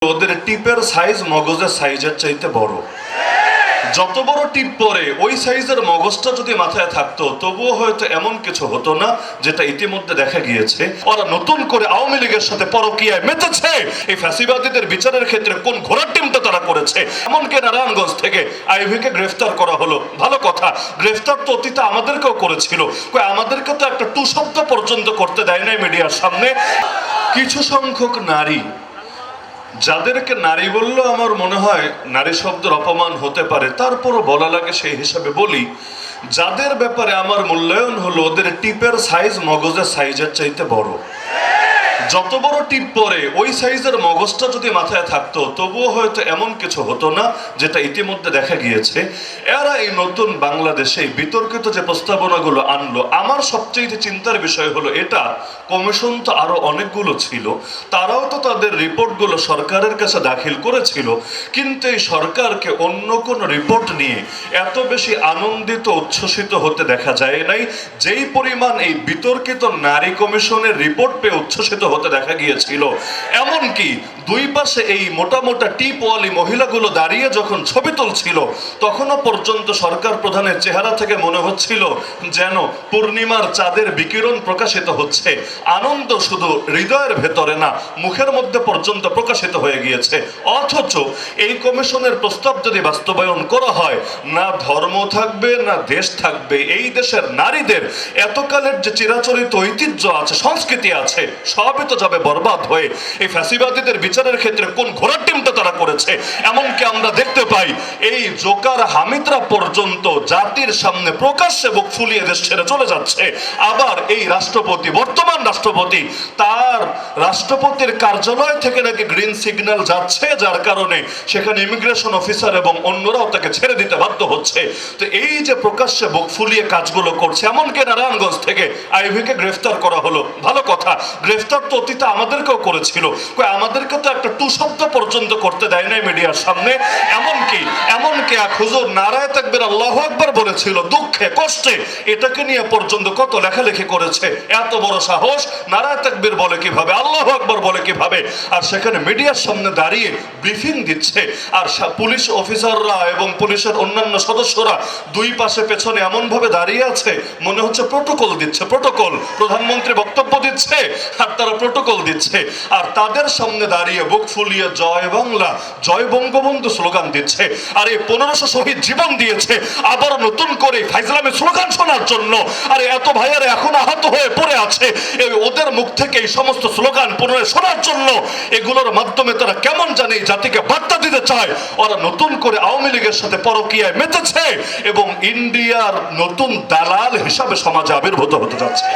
ওদের টিপের সাইজ মগজের সাইজের চাইতে বড়। যত বড় টিপ পরে ওই সাইজের মগজটা যদি মাথায় থাকতো তবুও হয়তো এমন কিছু হতো না, যেটা ইতিমধ্যে দেখা গিয়েছে। ওরা নতুন করে আওয়ামী লীগের সাথে পরকীয়ায় মেতেছে। এই ফ্যাসিবাদীদের বিচারের ক্ষেত্রে কোন ঘোড়ার টিমটা তারা করেছে। এমনকি নারায়ণগঞ্জ থেকে আইভিকে গ্রেফতার করা হলো, ভালো কথা। গ্রেফতার তো অতীতে আমাদেরকেও করেছিল, আমাদেরকে তো একটা টু শব্দ পর্যন্ত করতে দেয় নাই মিডিয়ার সামনে। কিছু সংখ্যক নারী, যাদেরকে নারী বললেও আমার মনে হয় নারী শব্দের অপমান হতে পারে, তারপরও বলা লাগে সেই হিসাবে বলি, যাদের ব্যাপারে আমার মূল্যায়ন হলো ওদের টিপের সাইজ মগজের সাইজের চাইতে বড়। যত বড় টিপ পরে ওই সাইজের মগজটা যদি মাথায় থাকতো তবুও হয়তো এমন কিছু হতো না, যেটা ইতিমধ্যে দেখা গিয়েছে। এরা এই নতুন বাংলাদেশে বিতর্কিত যে প্রস্তাবনাগুলো আনলো, আমার সবচেয়ে চিন্তার বিষয় হলো এটা, কমিশন তো আরো অনেকগুলো ছিল, তারাও তো তাদের রিপোর্টগুলো সরকারের কাছে দাখিল করেছিল, কিন্তু এই সরকারকে অন্য কোনো রিপোর্ট নিয়ে এত বেশি আনন্দিত উচ্ছ্বসিত হতে দেখা যায় নাই, যেই পরিমাণ এই বিতর্কিত নারী কমিশনের রিপোর্ট পেয়ে উচ্ছ্বসিত হতে দেখা গিয়েছিল। এমনকি দুই পাশে এই মোটা মোটা টিপওয়ালি মহিলাগুলো দাঁড়িয়ে যখন ছবি তুলছিল, তখনও পর্যন্ত সরকার প্রধানের চেহারা থেকে মনে হচ্ছিল যেন পূর্ণিমার চাঁদের বিকিরণ প্রকাশিত হচ্ছে। আনন্দ শুধু হৃদয়ের ভেতরে না, মুখের মধ্যে পর্যন্ত প্রকাশিত হয়ে গিয়েছে। অথচ এই কমিশনের প্রস্তাব যদি বাস্তবায়ন করা হয়, না ধর্ম থাকবে না দেশ থাকবে। এই দেশের নারীদের এতকালের যে চিরাচরিত ঐতিহ্য আছে, সংস্কৃতি আছে, সবই তো যাবে বরবাদ হয়ে। এই ফ্যাসিবাদীদের বিচারের ক্ষেত্রে কোন ঘোড়ার টিমটা তারা করেছে। এমনকি আমরা দেখতে পাই এই জোকার হামিদরা পর্যন্ত জাতির সামনে প্রকাশ্যে বুক ফুলিয়ে দেশ ছেড়ে চলে যাচ্ছে। আবার এই রাষ্ট্রপতি, বর্তমান রাষ্ট্রপতি, তার রাষ্ট্রপতির কার্যালয় থেকে নাকি গ্রিন সিগন্যাল যাচ্ছে, যার কারণে সেখানে ইমিগ্রেশন অফিসার এবং অন্যরাও তাকে ছেড়ে দিতে বাধ্য হচ্ছে। তো এই যে প্রকাশ্যে বুক ফুলিয়ে কাজগুলো করছে, এমনকি নারায়ণগঞ্জ থেকে আইভিকে গ্রেফতার করা হলো, ভালো কথা। গ্রেফতার তো অতীতে আমাদেরকেও করেছিল, আমাদেরকে তো একটা টু শব্দ পর্যন্ত করতে দেয় নাই মিডিয়ার সামনে। এমনকি এক হুজুর নারায়ে তাকবীর আল্লাহু আকবার বলেছিল দুঃখে কষ্টে, এটাকে নিয়ে পর্যন্ত কত লেখালেখি করেছে। এত বড় সাহস, নারায়ে তাকবীর বলে কিভাবে, আল্লাহু আকবার বলে কিভাবে, আর সেখানে মিডিয়ার সামনে দাঁড়িয়ে ব্রিফিং দিচ্ছে। আর পুলিশ অফিসাররা এবং পুলিশের অন্যান্য সদস্যরা দুই পাশে পেছনে এমন ভাবে দাঁড়িয়ে আছে, মনে হচ্ছে প্রটোকল দিচ্ছে। প্রটোকল, প্রধানমন্ত্রী বক্তব্য দিচ্ছে আর তারা প্রটোকল দিচ্ছে, আর তাদের সামনে দাঁড়িয়ে বুক ফুলিয়ে জয় বাংলা, জয় বঙ্গবন্ধু স্লোগান দিচ্ছে। আর এই 1500 শহীদ জীবন দিয়েছে, আবার নতুন করে ফাইজলামি স্লোগান শোনার জন্য। আর এত ভাইয়ারা এখন আহত হয়ে পড়ে আছে, ওদের মুখ থেকে এই সমস্ত স্লোগান পুনরায় শোনার জন্য। এগুলোর মাধ্যমে তারা কেমন জানে জাতিকে বার্তা দিতে চায় ওরা নতুন করে আওয়ামী লীগের সাথে পরকীয়ায় মেতেছে এবং ইন্ডিয়ার নতুন দালাল হিসাবে সমাজে আবির্ভূত হতে যাচ্ছে।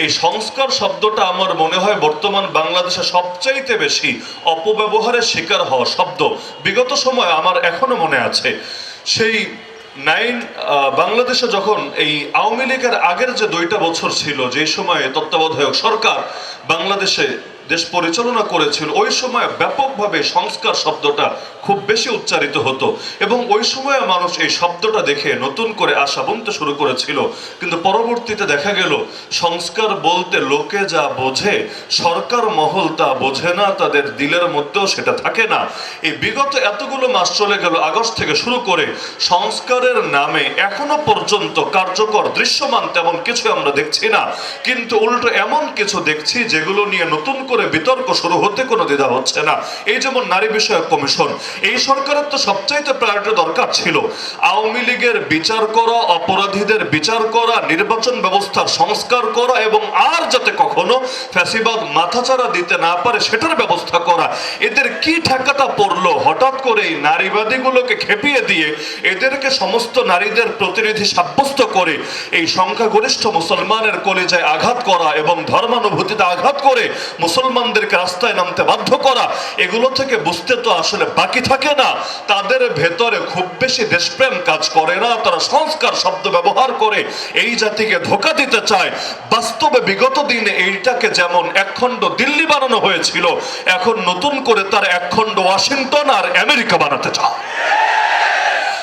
এই সংস্কার শব্দটা আমার মনে হয় বর্তমান বাংলাদেশে সবচাইতে বেশি অপব্যবহারের শিকার হওয়া শব্দ। বিগত সময় আমার এখনো মনে আছে, সেই বাংলাদেশে যখন এই আওয়ামী লীগের আগের যে 2টা বছর ছিল, যে সময় তত্ত্বাবধায়ক সরকার বাংলাদেশে দেশ পরিচালনা করেছিল, ওই সময় ব্যাপকভাবে সংস্কার শব্দটা খুব বেশি উচ্চারিত হতো এবং ওই সময় মানুষ এই শব্দটা দেখে নতুন করে আশা বুনতে শুরু করেছিল। কিন্তু পরবর্তীতে দেখা গেল সংস্কার বলতে লোকে যা বোঝে, সরকার মহল তা বোঝে না, তাদের দিলের মধ্যেও সেটা থাকে না। এই বিগত এতগুলো মাস চলে গেল, আগস্ট থেকে শুরু করে সংস্কারের নামে এখনো পর্যন্ত কার্যকর দৃশ্যমান তেমন কিছু আমরা দেখছি না, কিন্তু উল্টো এমন কিছু দেখছি যেগুলো নিয়ে নতুন করে বিতর্ক শুরু হতে কোনো দ্বিধা হচ্ছে না। এই যেমন নারী বিষয়ক কমিশন, এই সরকারের তো সবচাইতে প্রায়োরিটি দরকার ছিল আওয়ামী লীগের বিচার করা, অপরাধীদের বিচার করা, নির্বাচন ব্যবস্থার সংস্কার করা এবং আর যাতে কখনো ফ্যাসিবাদ মাথাচাড়া দিতে না পারে সেটার ব্যবস্থা করা। এদের কি ঠেকাটা পড়লো হঠাৎ করে এই নারীবাদীগুলোকে খেপিয়ে দিয়ে এদেরকে সমস্ত নারীদের প্রতিনিধি সাব্যস্ত করে এই সংখ্যাগরিষ্ঠ মুসলমানের কলিজায় আঘাত করা এবং ধর্মানুভূতিতে আঘাত করে মুসলমানদেরকে রাস্তায় নামতে বাধ্য করা। এগুলো থেকে বুঝতে তো আসলে বাকি থাকে না তাদের ভেতরে খুব বেশি দেশপ্রেম কাজ করে না, তারা সংস্কার শব্দ ব্যবহার করে এই জাতিকে ধোঁকা দিতে চায়। বাস্তবে বিগত দিনে এইটাকে যেমন একখণ্ড দিল্লি বানানো হয়েছিল, এখন নতুন করে তার একখণ্ড ওয়াশিংটন আর আমেরিকা বানাতে চায়।